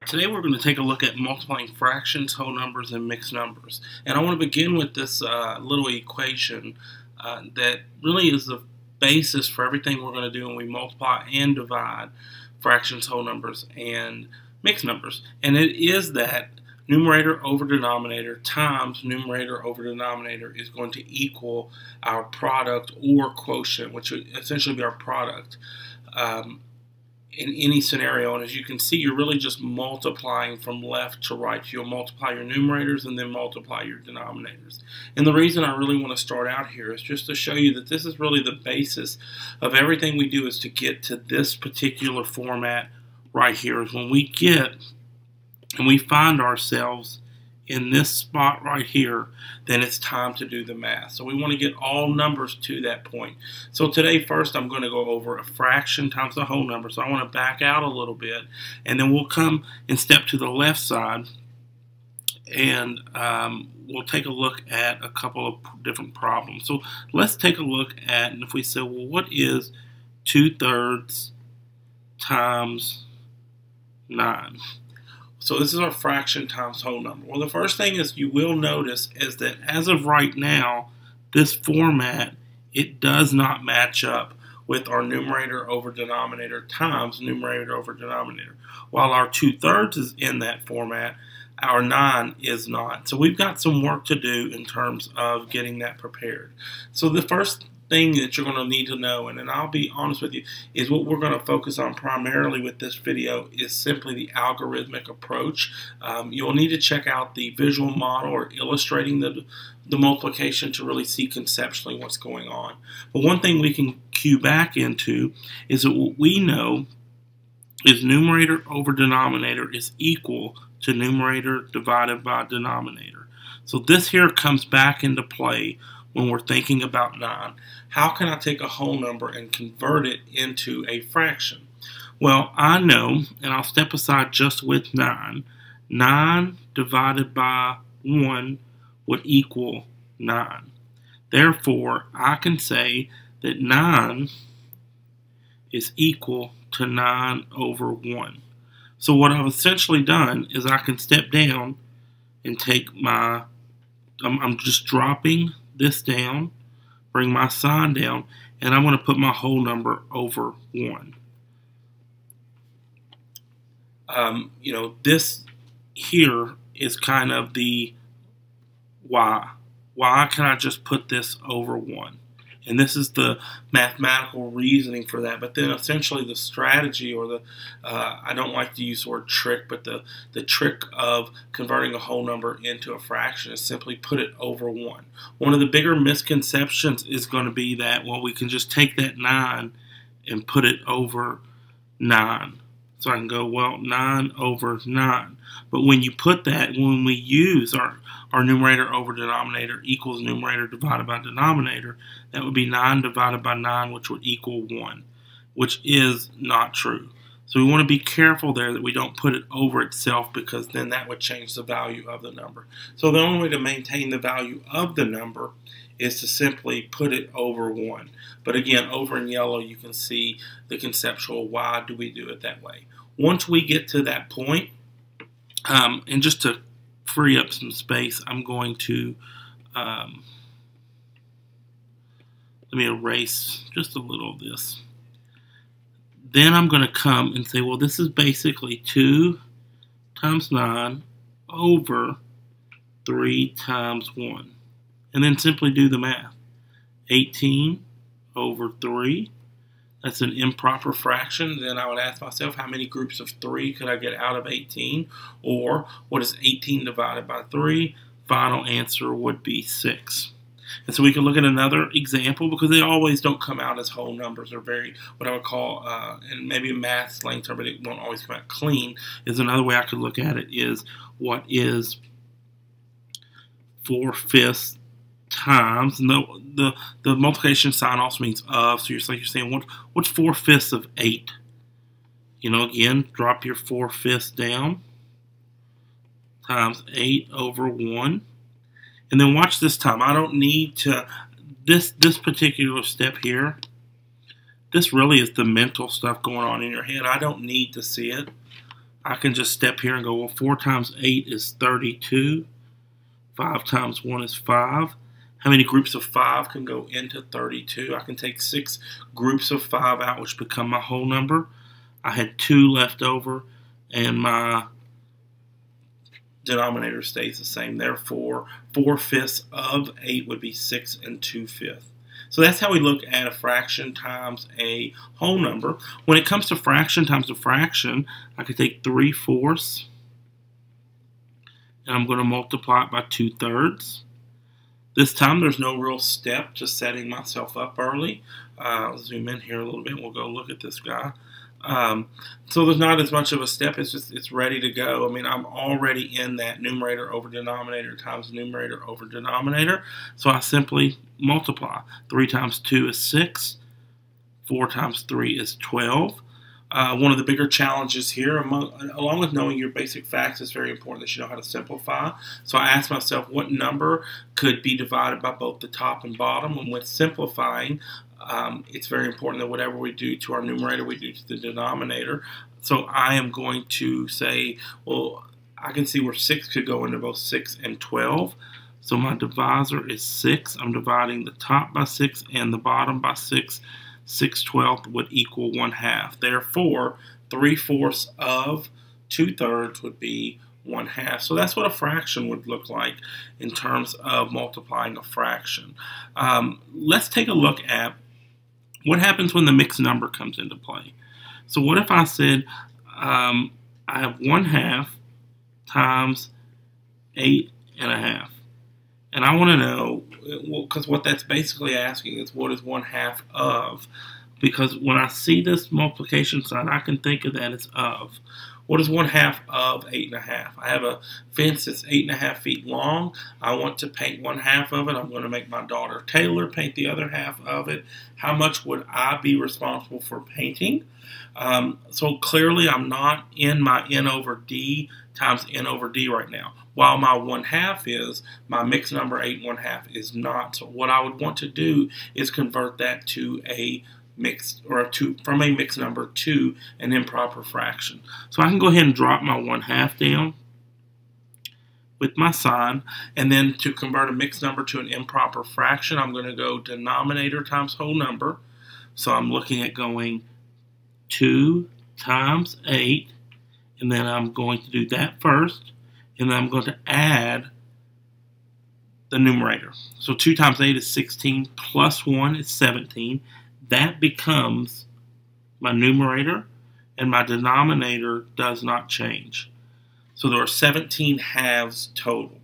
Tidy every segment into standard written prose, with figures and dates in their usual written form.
Today we're going to take a look at multiplying fractions, whole numbers, and mixed numbers. And I want to begin with this little equation that really is the basis for everything we're going to do when we multiply and divide fractions, whole numbers, and mixed numbers. And it is that numerator over denominator times numerator over denominator is going to equal our product or quotient, which would essentially be our product. In any scenario, and as you can see, you're really just multiplying from left to right. You'll multiply your numerators and then multiply your denominators. And the reason I really want to start out here is just to show you that this is really the basis of everything we do, is to get to this particular format right here. Is when we get and we find ourselves in this spot right here, then it's time to do the math. So we want to get all numbers to that point. So today, first, I'm going to go over a fraction times the whole number. So I want to back out a little bit, and then we'll come and step to the left side, and we'll take a look at a couple of different problems. So let's take a look at, and if we say, well, what is 2/3 times 9? So this is our fraction times whole number. Well, the first thing is you will notice is that as of right now, this format, it does not match up with our numerator over denominator times numerator over denominator. While our 2/3 is in that format, our 9 is not. So we've got some work to do in terms of getting that prepared. So the first thing that you're going to need to know, and I'll be honest with you, is what we're going to focus on primarily with this video is simply the algorithmic approach. You'll need to check out the visual model or illustrating the multiplication to really see conceptually what's going on. But one thing we can cue back into is that what we know is numerator over denominator is equal to numerator divided by denominator. So this here comes back into play when we're thinking about 9. How can I take a whole number and convert it into a fraction? Well, I know, and I'll step aside just with 9. 9 divided by 1 would equal 9. Therefore, I can say that 9 is equal to 9 over 1. So what I've essentially done is I can step down and take my, I'm just dropping this down, bring my sign down, and I'm going to put my whole number over 1. This here is kind of the why. Why can I just put this over 1? And this is the mathematical reasoning for that. But then essentially the strategy, or the, I don't like to use the word trick, but the trick of converting a whole number into a fraction is simply put it over 1. One of the bigger misconceptions is going to be that, well, we can just take that 9 and put it over 9. So I can go, well, 9 over 9. But when you put that, when we use our numerator over denominator equals numerator divided by denominator, that would be 9 divided by 9, which would equal 1, which is not true. So we want to be careful there that we don't put it over itself, because then that would change the value of the number. So the only way to maintain the value of the number is to simply put it over 1. But again, over in yellow, you can see the conceptual why do we do it that way. Once we get to that point, and just to free up some space, I'm going to let me erase just a little of this. Then I'm going to come and say, well, this is basically 2 times 9 over 3 times 1. And then simply do the math. 18 over 3. That's an improper fraction. Then I would ask myself, how many groups of 3 could I get out of 18? Or what is 18 divided by 3? Final answer would be 6. And so we can look at another example, because they always don't come out as whole numbers. They're very, what I would call, and maybe a math slang term, but it won't always come out clean, is another way I could look at it is, what is 4/5 times, and the multiplication sign also means of, so you're saying, what's 4/5 of 8? Again, drop your 4/5 down, times 8 over 1. And then watch this time. I don't need to, this particular step here, this really is the mental stuff going on in your head. I don't need to see it. I can just step here and go, well, 4 times 8 is 32. 5 times 1 is 5. How many groups of 5 can go into 32? I can take 6 groups of 5 out, which become my whole number. I had 2 left over, and my denominator stays the same. Therefore, 4/5 of 8 would be 6 2/5. So that's how we look at a fraction times a whole number. When it comes to fraction times a fraction, I could take 3/4, and I'm going to multiply it by 2/3. This time there's no real step to setting myself up early. I'll zoom in here a little bit and we'll go look at this guy. So there's not as much of a step. It's ready to go. I mean, I'm already in that numerator over denominator times numerator over denominator. So I simply multiply. 3 times 2 is 6. 4 times 3 is 12. One of the bigger challenges here, along with knowing your basic facts, is very important that you know how to simplify. So I asked myself what number could be divided by both the top and bottom. And with simplifying, it's very important that whatever we do to our numerator, we do to the denominator. So I am going to say, well, I can see where 6 could go into both 6 and 12. So my divisor is 6. I'm dividing the top by 6 and the bottom by 6. 6/12 would equal 1/2. Therefore, 3/4 of 2/3 would be 1/2. So that's what a fraction would look like in terms of multiplying a fraction. Let's take a look at what happens when the mixed number comes into play. So what if I said I have 1/2 times 8.5? And I want to know, because what that's basically asking is what is 1/2 of? Because when I see this multiplication sign, I can think of that as of. What is 1/2 of 8.5? I have a fence that's 8.5 feet long. I want to paint 1/2 of it. I'm going to make my daughter Taylor paint the other half of it. How much would I be responsible for painting? So clearly I'm not in my n over d times n over d right now. While my 1/2 is, my mixed number 8.5 is not. So what I would want to do is convert that to a mixed, or from a mixed number to an improper fraction. So I can go ahead and drop my 1/2 down with my sign, and then to convert a mixed number to an improper fraction, I'm going to go denominator times whole number. So I'm looking at going 2 times 8, and then I'm going to do that first, and then I'm going to add the numerator. So 2 times 8 is 16, plus 1 is 17. That becomes my numerator, and my denominator does not change. So there are 17 halves total.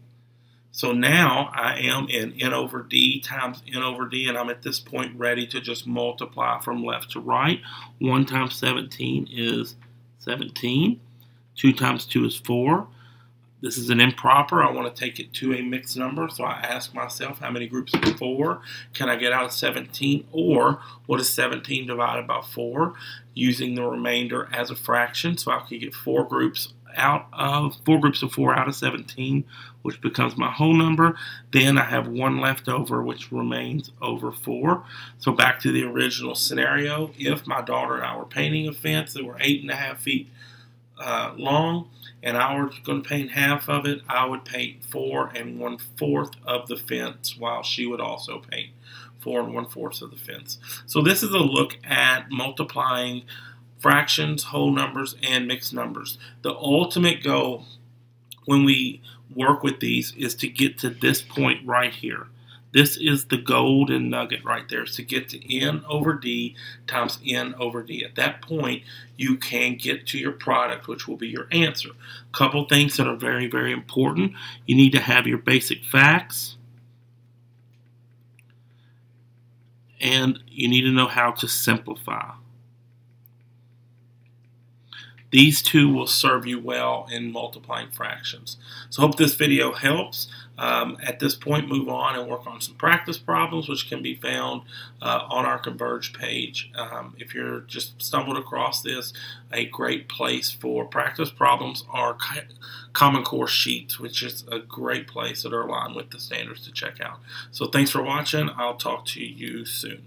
So now I am in n over d times n over d, and I'm at this point ready to just multiply from left to right. 1 times 17 is 17. 2 times 2 is 4. This is an improper. I want to take it to a mixed number, so I ask myself how many groups of 4 can I get out of 17, or what is 17 divided by 4, using the remainder as a fraction. So I could get 4 groups of 4 out of 17, which becomes my whole number. Then I have 1 left over, which remains over 4. So back to the original scenario, if my daughter and I were painting a fence that were 8.5 feet long, and I were going to paint half of it, I would paint 4 1/4 of the fence, while she would also paint 4 1/4 of the fence. So this is a look at multiplying fractions, whole numbers, and mixed numbers. The ultimate goal when we work with these is to get to this point right here. This is the golden nugget right there, is to get to n over d times n over d. At that point, you can get to your product, which will be your answer. A couple things that are very, very important. You need to have your basic facts, and you need to know how to simplify. These two will serve you well in multiplying fractions. So I hope this video helps. At this point, move on and work on some practice problems, which can be found on our Converge page. If you're just stumbled across this, a great place for practice problems are Common Core sheets, which is a great place that are aligned with the standards to check out. So thanks for watching. I'll talk to you soon.